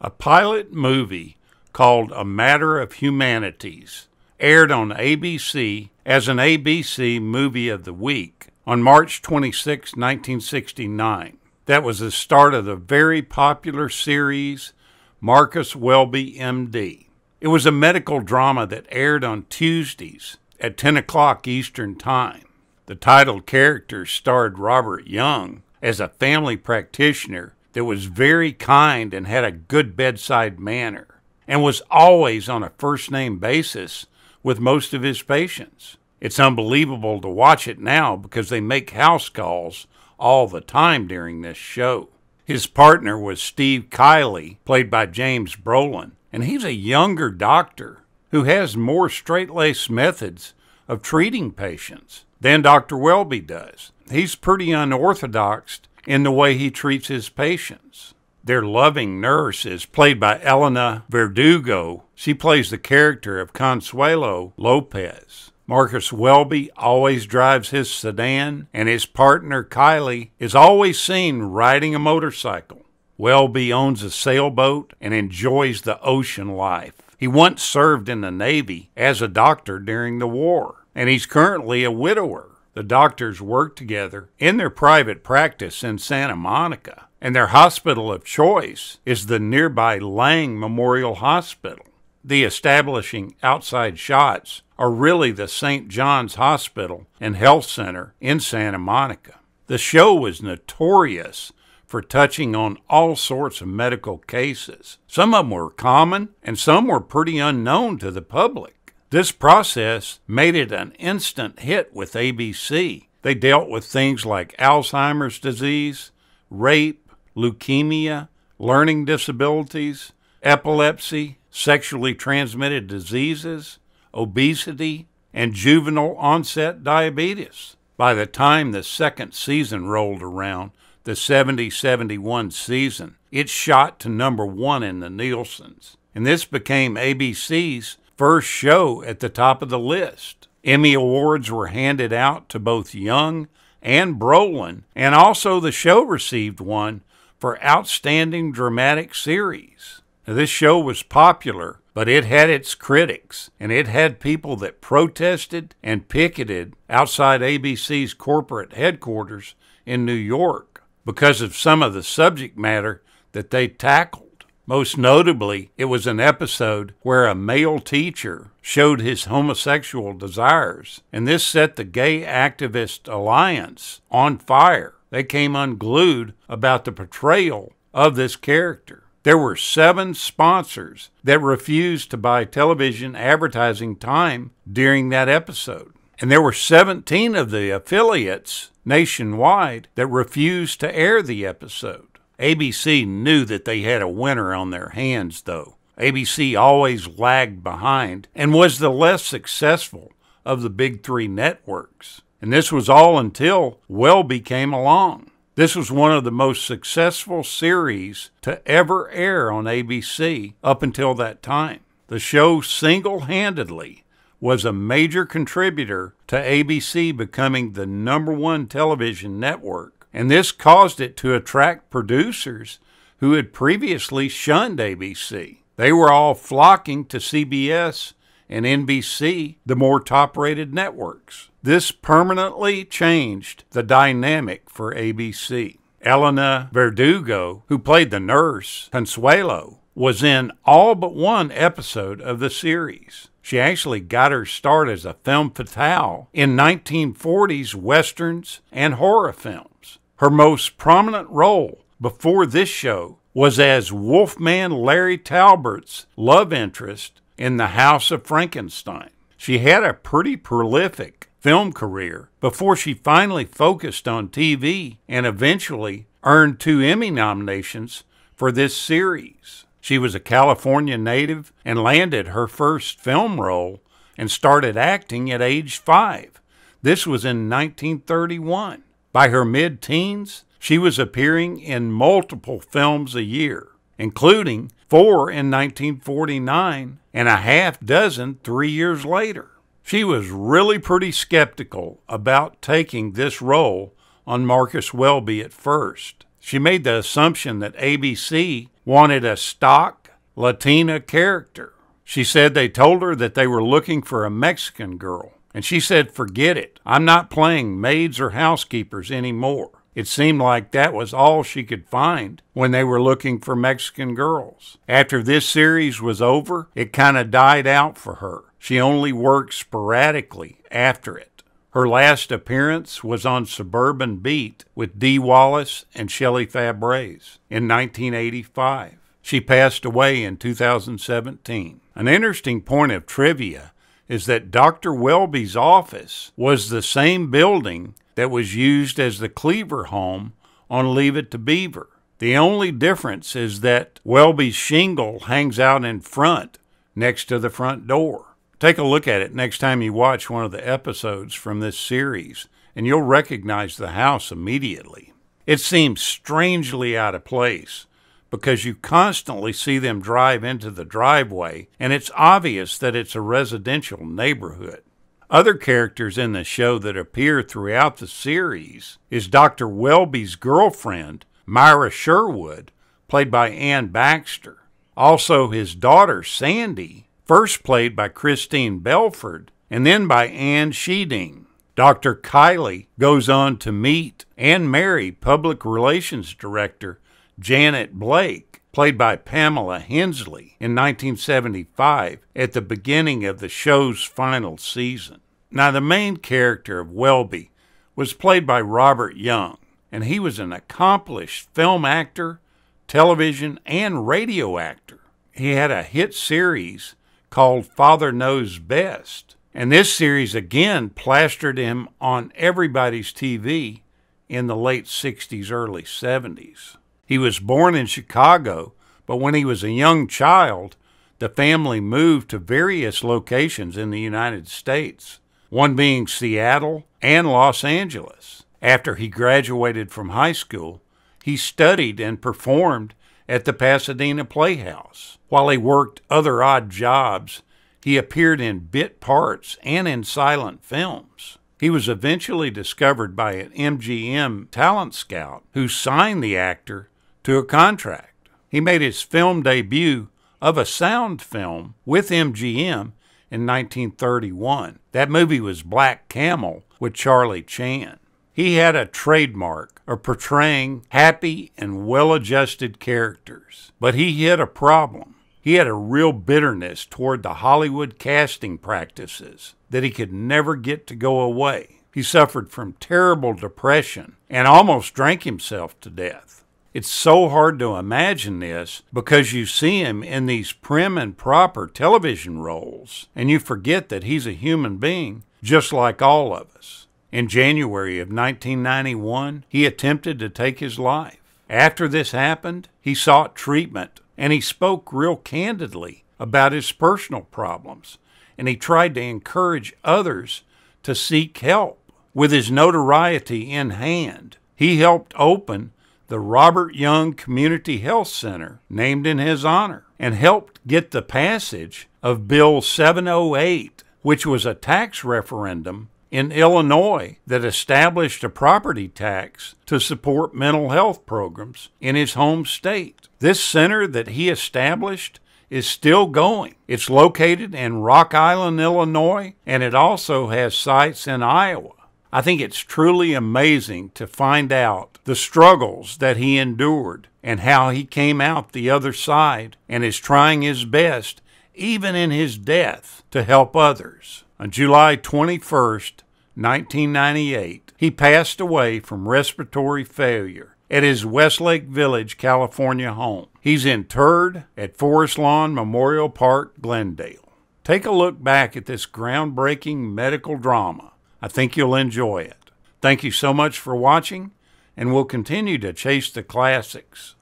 A pilot movie called A Matter of Humanities aired on ABC as an ABC Movie of the Week on March 26, 1969. That was the start of the very popular series Marcus Welby, M.D. It was a medical drama that aired on Tuesdays at 10 o'clock Eastern Time. The title character starred Robert Young as a family practitioner that was very kind and had a good bedside manner, and was always on a first-name basis with most of his patients. It's unbelievable to watch it now because they make house calls all the time during this show. His partner was Steve Kiley, played by James Brolin, and he's a younger doctor who has more straight-laced methods of treating patients than Dr. Welby does. He's pretty unorthodox in the way he treats his patients. Their loving nurse is played by Elena Verdugo. She plays the character of Consuelo Lopez. Marcus Welby always drives his sedan, and his partner Kiley is always seen riding a motorcycle. Welby owns a sailboat and enjoys the ocean life. He once served in the Navy as a doctor during the war, and he's currently a widower. The doctors work together in their private practice in Santa Monica, and their hospital of choice is the nearby Lang Memorial Hospital. The establishing outside shots are really the St. John's Hospital and Health Center in Santa Monica. The show was notorious for touching on all sorts of medical cases. Some of them were common, and some were pretty unknown to the public. This process made it an instant hit with ABC. They dealt with things like Alzheimer's disease, rape, leukemia, learning disabilities, epilepsy, sexually transmitted diseases, obesity, and juvenile onset diabetes. By the time the second season rolled around, the 70-71 season, it shot to #1 in the Nielsen's. And this became ABC's first show at the top of the list. Emmy Awards were handed out to both Young and Brolin, and also the show received one for Outstanding Dramatic Series. Now, this show was popular, but it had its critics, and it had people that protested and picketed outside ABC's corporate headquarters in New York because of some of the subject matter that they tackled. Most notably, it was an episode where a male teacher showed his homosexual desires, and this set the Gay Activist Alliance on fire. They came unglued about the portrayal of this character. There were 7 sponsors that refused to buy television advertising time during that episode, and there were 17 of the affiliates nationwide that refused to air the episode. ABC knew that they had a winner on their hands, though. ABC always lagged behind and was the less successful of the big 3 networks. And this was all until Welby came along. This was one of the most successful series to ever air on ABC up until that time. The show single-handedly was a major contributor to ABC becoming the #1 television network. And this caused it to attract producers who had previously shunned ABC. They were all flocking to CBS and NBC, the more top-rated networks. This permanently changed the dynamic for ABC. Elena Verdugo, who played the nurse, Consuelo, was in all but one episode of the series. She actually got her start as a femme fatale in 1940s westerns and horror films. Her most prominent role before this show was as Wolfman Larry Talbert's love interest in The House of Frankenstein. She had a pretty prolific film career before she finally focused on TV and eventually earned 2 Emmy nominations for this series. She was a California native and landed her first film role and started acting at age 5. This was in 1931. By her mid-teens, she was appearing in multiple films a year, including 4 in 1949 and a half dozen 3 years later. She was really pretty skeptical about taking this role on Marcus Welby at first. She made the assumption that ABC wanted a stock Latina character. She said they told her that they were looking for a Mexican girl, and she said, "Forget it. I'm not playing maids or housekeepers anymore." It seemed like that was all she could find when they were looking for Mexican girls. After this series was over, it kind of died out for her. She only worked sporadically after it. Her last appearance was on Suburban Beat with Dee Wallace and Shelley Fabares in 1985. She passed away in 2017. An interesting point of trivia is that Dr. Welby's office was the same building that was used as the Cleaver home on Leave It to Beaver. The only difference is that Welby's shingle hangs out in front next to the front door. Take a look at it next time you watch one of the episodes from this series, and you'll recognize the house immediately. It seems strangely out of place because you constantly see them drive into the driveway, and it's obvious that it's a residential neighborhood. Other characters in the show that appear throughout the series is Dr. Welby's girlfriend, Myra Sherwood, played by Ann Baxter. Also his daughter, Sandy, first played by Christine Belford, and then by Ann Sheeding. Dr. Kiley goes on to meet and marry Public Relations Director Janet Blake, played by Pamela Hensley, in 1975 at the beginning of the show's final season. Now, the main character of Welby was played by Robert Young, and he was an accomplished film actor, television, and radio actor. He had a hit series called Father Knows Best, and this series again plastered him on everybody's TV in the late 60s, early 70s. He was born in Chicago, but when he was a young child, the family moved to various locations in the United States, one being Seattle and Los Angeles. After he graduated from high school, he studied and performed at the Pasadena Playhouse. While he worked other odd jobs, he appeared in bit parts and in silent films. He was eventually discovered by an MGM talent scout who signed the actor to a contract. He made his film debut of a sound film with MGM in 1931. That movie was Black Camel with Charlie Chan. He had a trademark of portraying happy and well-adjusted characters, but he had a problem. He had a real bitterness toward the Hollywood casting practices that he could never get to go away. He suffered from terrible depression and almost drank himself to death. It's so hard to imagine this because you see him in these prim and proper television roles, and you forget that he's a human being just like all of us. In January of 1991, he attempted to take his life. After this happened, he sought treatment, and he spoke real candidly about his personal problems, and he tried to encourage others to seek help. With his notoriety in hand, he helped open the Robert Young Community Health Center, named in his honor, and helped get the passage of Bill 708, which was a tax referendum in Illinois that established a property tax to support mental health programs in his home state. This center that he established is still going. It's located in Rock Island, Illinois, and it also has sites in Iowa. I think it's truly amazing to find out the struggles that he endured and how he came out the other side and is trying his best, even in his death, to help others. On July 21st, 1998, he passed away from respiratory failure at his Westlake Village, California home. He's interred at Forest Lawn Memorial Park, Glendale. Take a look back at this groundbreaking medical drama. I think you'll enjoy it. Thank you so much for watching, and we'll continue to chase the classics.